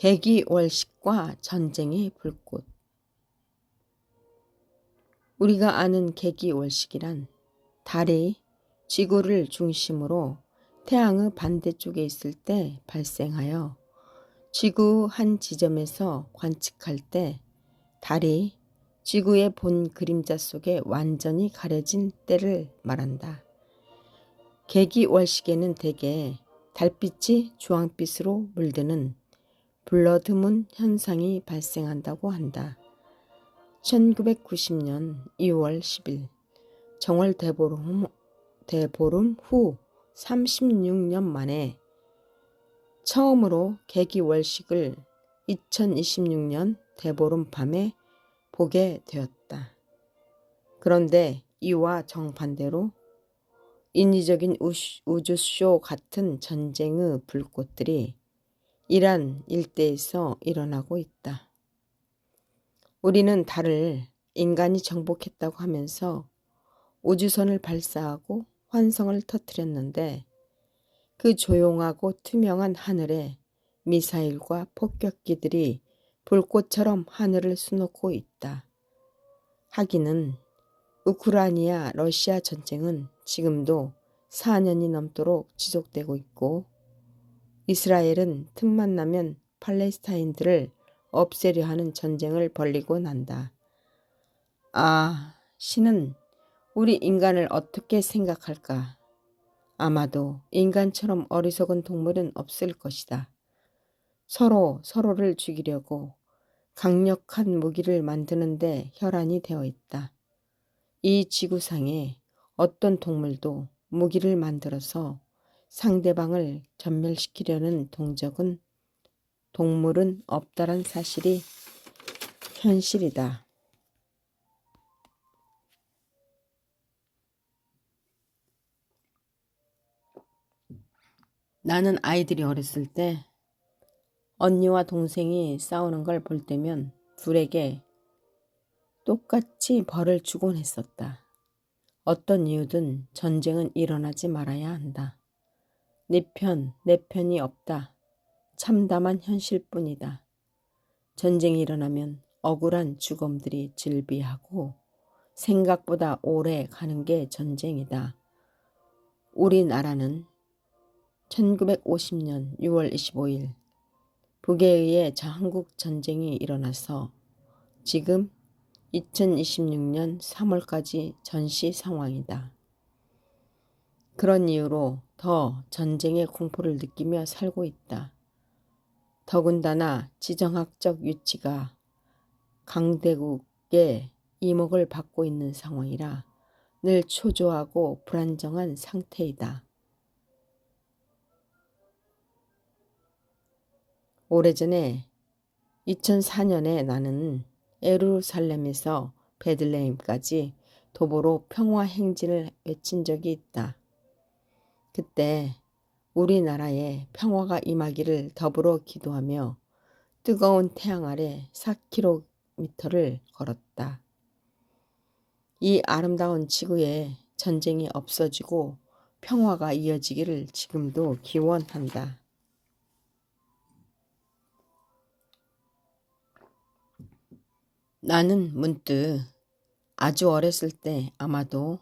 계기월식과 전쟁의 불꽃. 우리가 아는 계기월식이란 달이 지구를 중심으로 태양의 반대쪽에 있을 때 발생하여 지구 한 지점에서 관측할 때 달이 지구의 본 그림자 속에 완전히 가려진 때를 말한다. 계기월식에는 대개 달빛이 주황빛으로 물드는 블러드문 현상이 발생한다고 한다. 1990년 2월 10일 정월 대보름 후 36년 만에 처음으로 계기월식을 2026년 대보름 밤에 보게 되었다. 그런데 이와 정반대로 인위적인 우주쇼 같은 전쟁의 불꽃들이 이란 일대에서 일어나고 있다. 우리는 달을 인간이 정복했다고 하면서 우주선을 발사하고 환성을 터뜨렸는데 그 조용하고 투명한 하늘에 미사일과 폭격기들이 불꽃처럼 하늘을 수놓고 있다. 하기는 우크라이나 러시아 전쟁은 지금도 4년이 넘도록 지속되고 있고 이스라엘은 틈만 나면 팔레스타인들을 없애려 하는 전쟁을 벌이곤 한다. 아, 신은 우리 인간을 어떻게 생각할까? 아마도 인간처럼 어리석은 동물은 없을 것이다. 서로를 죽이려고 강력한 무기를 만드는데 혈안이 되어 있다. 이 지구상에 어떤 동물도 무기를 만들어서 상대방을 전멸시키려는 동물은 없다란 사실이 현실이다. 나는 아이들이 어렸을 때 언니와 동생이 싸우는 걸 볼 때면 둘에게 똑같이 벌을 주곤 했었다. 어떤 이유든 전쟁은 일어나지 말아야 한다. 내 편이 없다. 참담한 현실뿐이다. 전쟁이 일어나면 억울한 죽음들이 즐비하고 생각보다 오래 가는 게 전쟁이다. 우리나라는 1950년 6월 25일 북에 의해 한국 전쟁이 일어나서 지금 2026년 3월까지 전시 상황이다. 그런 이유로 더 전쟁의 공포를 느끼며 살고 있다. 더군다나 지정학적 위치가 강대국의 이목을 받고 있는 상황이라 늘 초조하고 불안정한 상태이다. 오래전에 2004년에 나는 예루살렘에서 베들레헴까지 도보로 평화 행진을 외친 적이 있다. 그때 우리나라에 평화가 임하기를 더불어 기도하며 뜨거운 태양 아래 4km를 걸었다. 이 아름다운 지구에 전쟁이 없어지고 평화가 이어지기를 지금도 기원한다. 나는 문득 아주 어렸을 때 아마도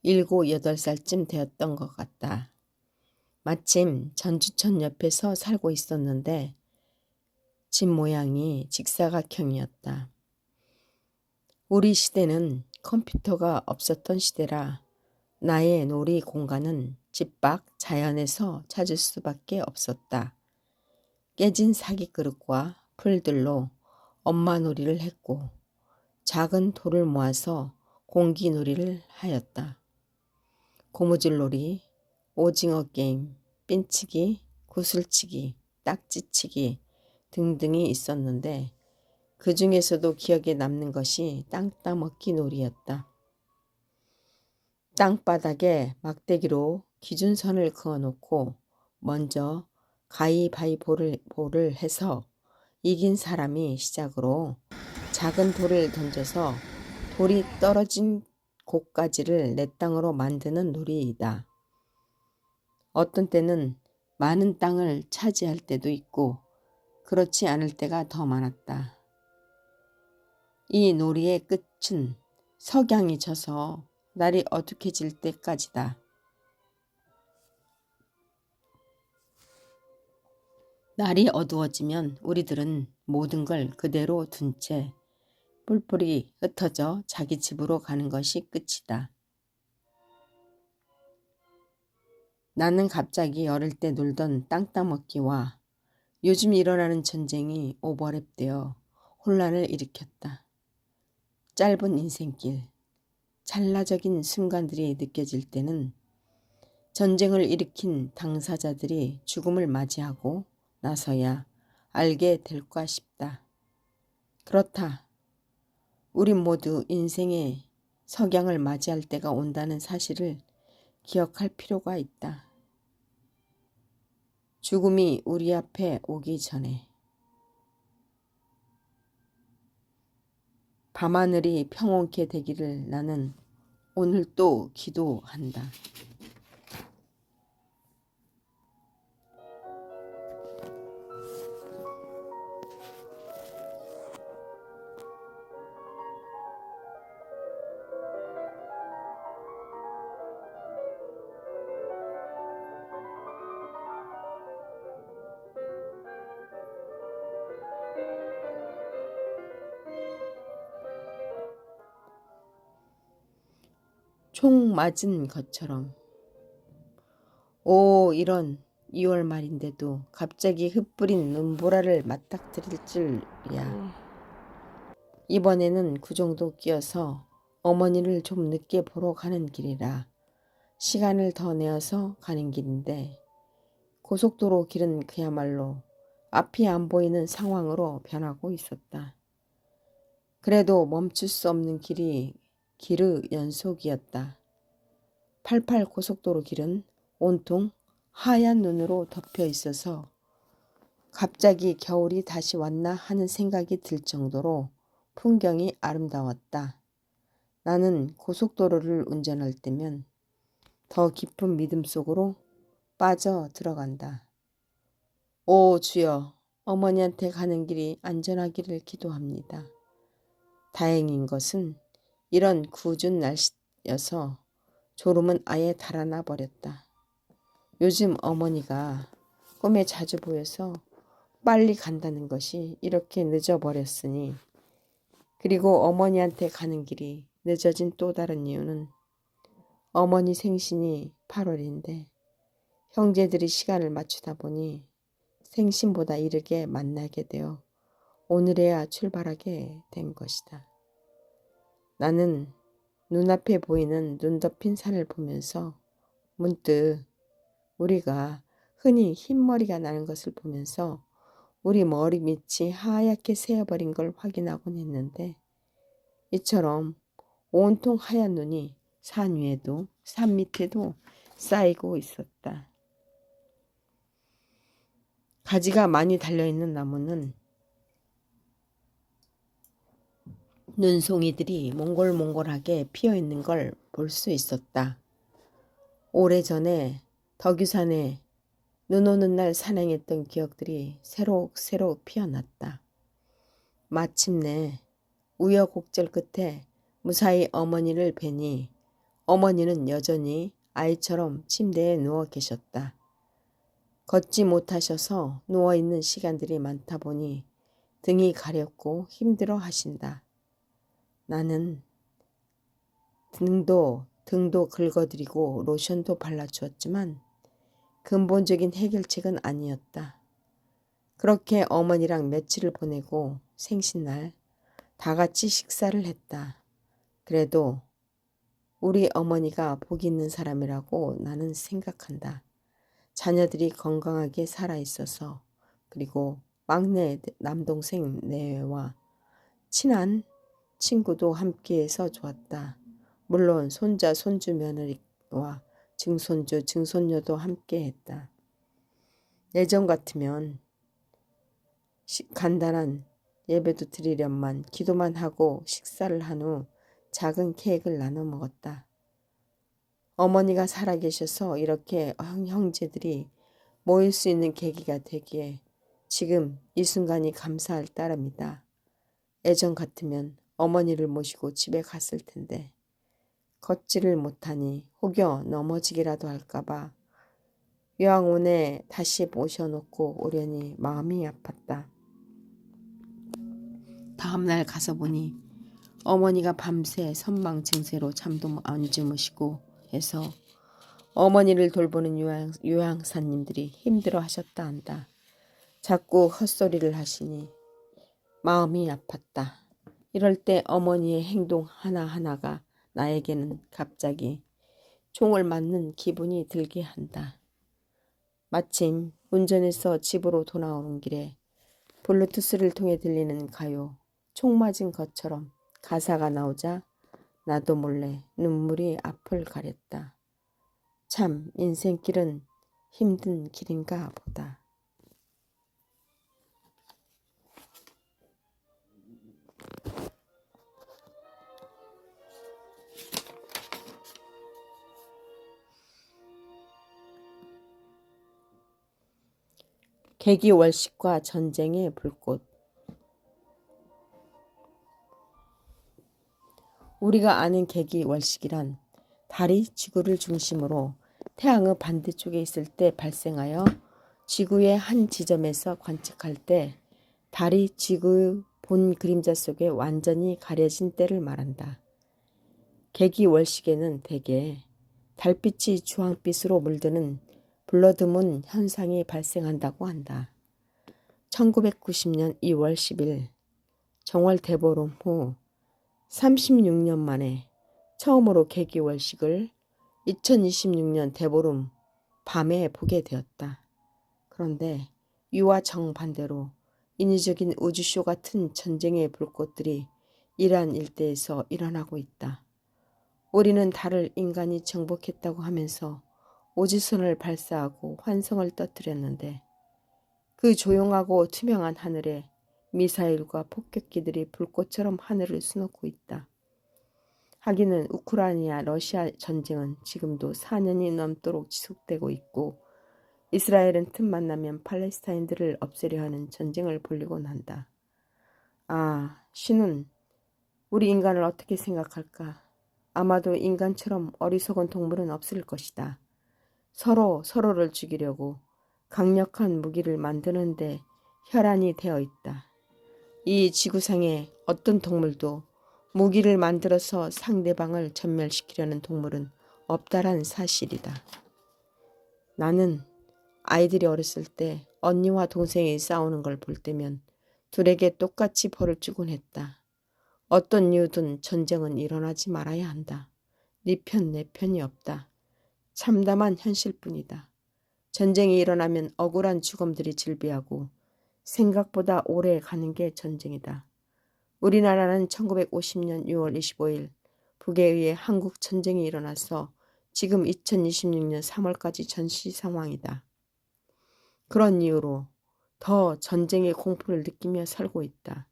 7, 8살쯤 되었던 것 같다. 마침 전주천 옆에서 살고 있었는데 집 모양이 직사각형이었다. 우리 시대는 컴퓨터가 없었던 시대라 나의 놀이 공간은 집 밖 자연에서 찾을 수밖에 없었다. 깨진 사기 그릇과 풀들로 엄마 놀이를 했고 작은 돌을 모아서 공기 놀이를 하였다. 고무줄 놀이, 오징어 게임, 핀치기, 구슬치기, 딱지치기, 등등이 있었는데 그 중에서도 기억에 남는 것이 땅 따먹기 놀이였다. 땅바닥에 막대기로 기준선을 그어놓고 먼저 가위바위보를 해서 이긴 사람이 시작으로 작은 돌을 던져서 돌이 떨어진 곳까지를 내 땅으로 만드는 놀이이다. 어떤 때는 많은 땅을 차지할 때도 있고 그렇지 않을 때가 더 많았다. 이 놀이의 끝은 석양이 져서 날이 어둑해질 때까지다. 날이 어두워지면 우리들은 모든 걸 그대로 둔 채 뿔뿔이 흩어져 자기 집으로 가는 것이 끝이다. 나는 갑자기 어릴 때 놀던 땅 따먹기와 요즘 일어나는 전쟁이 오버랩되어 혼란을 일으켰다. 짧은 인생길, 찰나적인 순간들이 느껴질 때는 전쟁을 일으킨 당사자들이 죽음을 맞이하고 나서야 알게 될까 싶다. 그렇다. 우린 모두 인생의 석양을 맞이할 때가 온다는 사실을 기억할 필요가 있다. 죽음이 우리 앞에 오기 전에. 밤하늘이 평온케 되기를 나는 오늘 또 기도한다. 총 맞은 것처럼. 오, 이런 2월 말인데도 갑자기 흩뿌린 눈보라를 맞닥뜨릴 줄이야. 이번에는 그 정도 끼어서 어머니를 좀 늦게 보러 가는 길이라 시간을 더 내어서 가는 길인데 고속도로 길은 그야말로 앞이 안 보이는 상황으로 변하고 있었다. 그래도 멈출 수 없는 길의 연속이었다. 88 고속도로 길은 온통 하얀 눈으로 덮여 있어서 갑자기 겨울이 다시 왔나 하는 생각이 들 정도로 풍경이 아름다웠다. 나는 고속도로를 운전할 때면 더 깊은 믿음 속으로 빠져 들어간다. 오 주여, 어머니한테 가는 길이 안전하기를 기도합니다. 다행인 것은 이런 궂은 날씨여서 졸음은 아예 달아나 버렸다. 요즘 어머니가 꿈에 자주 보여서 빨리 간다는 것이 이렇게 늦어버렸으니, 그리고 어머니한테 가는 길이 늦어진 또 다른 이유는 어머니 생신이 8월인데 형제들이 시간을 맞추다 보니 생신보다 이르게 만나게 되어 오늘에야 출발하게 된 것이다. 나는 눈앞에 보이는 눈 덮인 산을 보면서 문득 우리가 흔히 흰머리가 나는 것을 보면서 우리 머리 밑이 하얗게 새어버린 걸 확인하곤 했는데, 이처럼 온통 하얀 눈이 산 위에도 산 밑에도 쌓이고 있었다. 가지가 많이 달려있는 나무는 눈송이들이 몽골몽골하게 피어있는 걸 볼 수 있었다. 오래전에 덕유산에 눈 오는 날 산행했던 기억들이 새록새록 피어났다. 마침내 우여곡절 끝에 무사히 어머니를 뵈니 어머니는 여전히 아이처럼 침대에 누워 계셨다. 걷지 못하셔서 누워있는 시간들이 많다 보니 등이 가렵고 힘들어 하신다. 나는 등도 긁어드리고 로션도 발라주었지만 근본적인 해결책은 아니었다. 그렇게 어머니랑 며칠을 보내고 생신날 다 같이 식사를 했다. 그래도 우리 어머니가 복 있는 사람이라고 나는 생각한다. 자녀들이 건강하게 살아있어서, 그리고 막내 남동생 내외와 친한 친구도 함께해서 좋았다. 물론 손자, 손주, 며느리와 증손주, 증손녀도 함께했다. 예전 같으면 간단한 예배도 드리련만 기도만 하고 식사를 한 후 작은 케이크를 나눠 먹었다. 어머니가 살아계셔서 이렇게 형제들이 모일 수 있는 계기가 되기에 지금 이 순간이 감사할 따름이다. 예전 같으면 어머니를 모시고 집에 갔을 텐데 걷지를 못하니 혹여 넘어지기라도 할까봐 요양원에 다시 모셔놓고 오려니 마음이 아팠다. 다음날 가서 보니 어머니가 밤새 선망 증세로 잠도 안 주무시고 해서 어머니를 돌보는 요양사님들이 힘들어 하셨다 한다. 자꾸 헛소리를 하시니 마음이 아팠다. 이럴 때 어머니의 행동 하나하나가 나에게는 갑자기 총을 맞는 기분이 들게 한다. 마침 운전해서 집으로 돌아오는 길에 블루투스를 통해 들리는 가요 총 맞은 것처럼 가사가 나오자 나도 몰래 눈물이 앞을 가렸다. 참 인생길은 힘든 길인가 보다. 계기월식과 전쟁의 불꽃. 우리가 아는 계기월식이란 달이 지구를 중심으로 태양의 반대쪽에 있을 때 발생하여 지구의 한 지점에서 관측할 때 달이 지구의 본 그림자 속에 완전히 가려진 때를 말한다. 계기월식에는 대개 달빛이 주황빛으로 물드는 블러드문 현상이 발생한다고 한다. 1990년 2월 10일 정월 대보름 후 36년 만에 처음으로 계기월식을 2026년 대보름 밤에 보게 되었다. 그런데 이와 정반대로 인위적인 우주쇼 같은 전쟁의 불꽃들이 이러한 일대에서 일어나고 있다. 우리는 달을 인간이 정복했다고 하면서 오지선을 발사하고 환성을 떠뜨렸는데 그 조용하고 투명한 하늘에 미사일과 폭격기들이 불꽃처럼 하늘을 수놓고 있다. 하기는 우크라이나 러시아 전쟁은 지금도 4년이 넘도록 지속되고 있고 이스라엘은 틈만 나면 팔레스타인들을 없애려 하는 전쟁을 벌이곤 한다. 아, 신은 우리 인간을 어떻게 생각할까? 아마도 인간처럼 어리석은 동물은 없을 것이다. 서로를 죽이려고 강력한 무기를 만드는데 혈안이 되어 있다. 이 지구상에 어떤 동물도 무기를 만들어서 상대방을 전멸시키려는 동물은 없다란 사실이다. 나는 아이들이 어렸을 때 언니와 동생이 싸우는 걸 볼 때면 둘에게 똑같이 벌을 주곤 했다. 어떤 이유든 전쟁은 일어나지 말아야 한다. 네 편, 내 편이 없다. 참담한 현실뿐이다. 전쟁이 일어나면 억울한 죽음들이 즐비하고 생각보다 오래 가는 게 전쟁이다. 우리나라는 1950년 6월 25일 북에 의해 한국 전쟁이 일어나서 지금 2026년 3월까지 전시 상황이다. 그런 이유로 더 전쟁의 공포를 느끼며 살고 있다.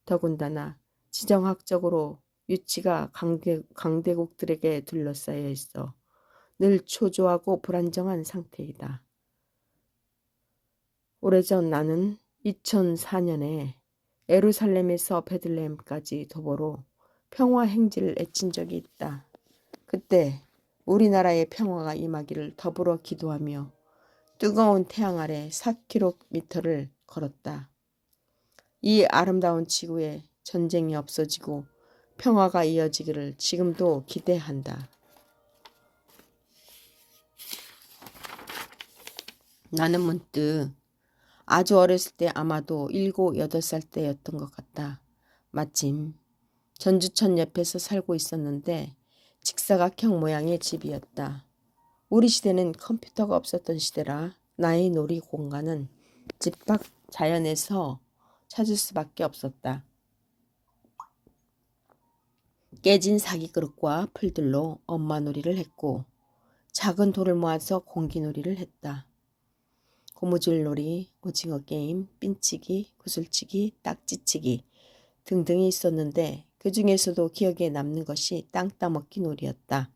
더군다나 지정학적으로 위치가 강대국들에게 둘러싸여 있어 늘 초조하고 불안정한 상태이다. 오래전 나는 2004년에 예루살렘에서 베들레헴까지 도보로 평화 행진을 애친 적이 있다. 그때 우리나라의 평화가 임하기를 더불어 기도하며 뜨거운 태양 아래 4km를 걸었다. 이 아름다운 지구에 전쟁이 없어지고 평화가 이어지기를 지금도 기대한다. 나는 문득 아주 어렸을 때 아마도 7, 8살 때였던 것 같다. 마침 전주천 옆에서 살고 있었는데 직사각형 모양의 집이었다. 우리 시대는 컴퓨터가 없었던 시대라 나의 놀이 공간은 집 밖 자연에서 찾을 수밖에 없었다. 깨진 사기그릇과 풀들로 엄마 놀이를 했고 작은 돌을 모아서 공기놀이를 했다. 고무줄놀이, 오징어 게임, 핀치기, 구슬치기, 딱지치기 등등이 있었는데 그 중에서도 기억에 남는 것이 땅 따먹기 놀이였다.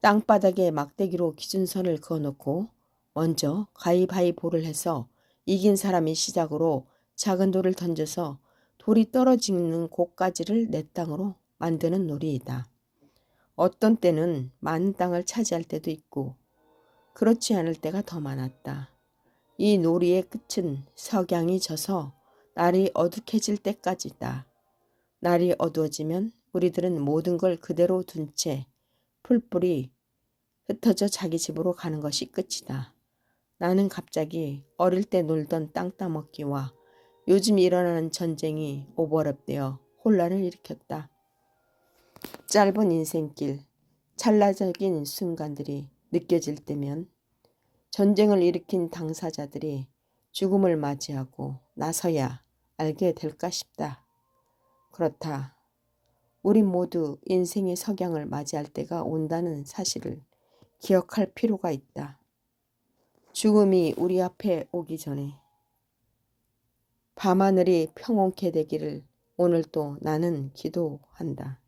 땅바닥에 막대기로 기준선을 그어놓고 먼저 가위바위보를 해서 이긴 사람이 시작으로 작은 돌을 던져서 돌이 떨어지는 곳까지를 내 땅으로 만드는 놀이이다. 어떤 때는 많은 땅을 차지할 때도 있고 그렇지 않을 때가 더 많았다. 이 놀이의 끝은 석양이 져서 날이 어둑해질 때까지다. 날이 어두워지면 우리들은 모든 걸 그대로 둔 채 풀뿌리 흩어져 자기 집으로 가는 것이 끝이다. 나는 갑자기 어릴 때 놀던 땅 따먹기와 요즘 일어나는 전쟁이 오버랩되어 혼란을 일으켰다. 짧은 인생길, 찰나적인 순간들이 느껴질 때면 전쟁을 일으킨 당사자들이 죽음을 맞이하고 나서야 알게 될까 싶다. 그렇다. 우리 모두 인생의 석양을 맞이할 때가 온다는 사실을 기억할 필요가 있다. 죽음이 우리 앞에 오기 전에 밤하늘이 평온케 되기를 오늘도 나는 기도한다.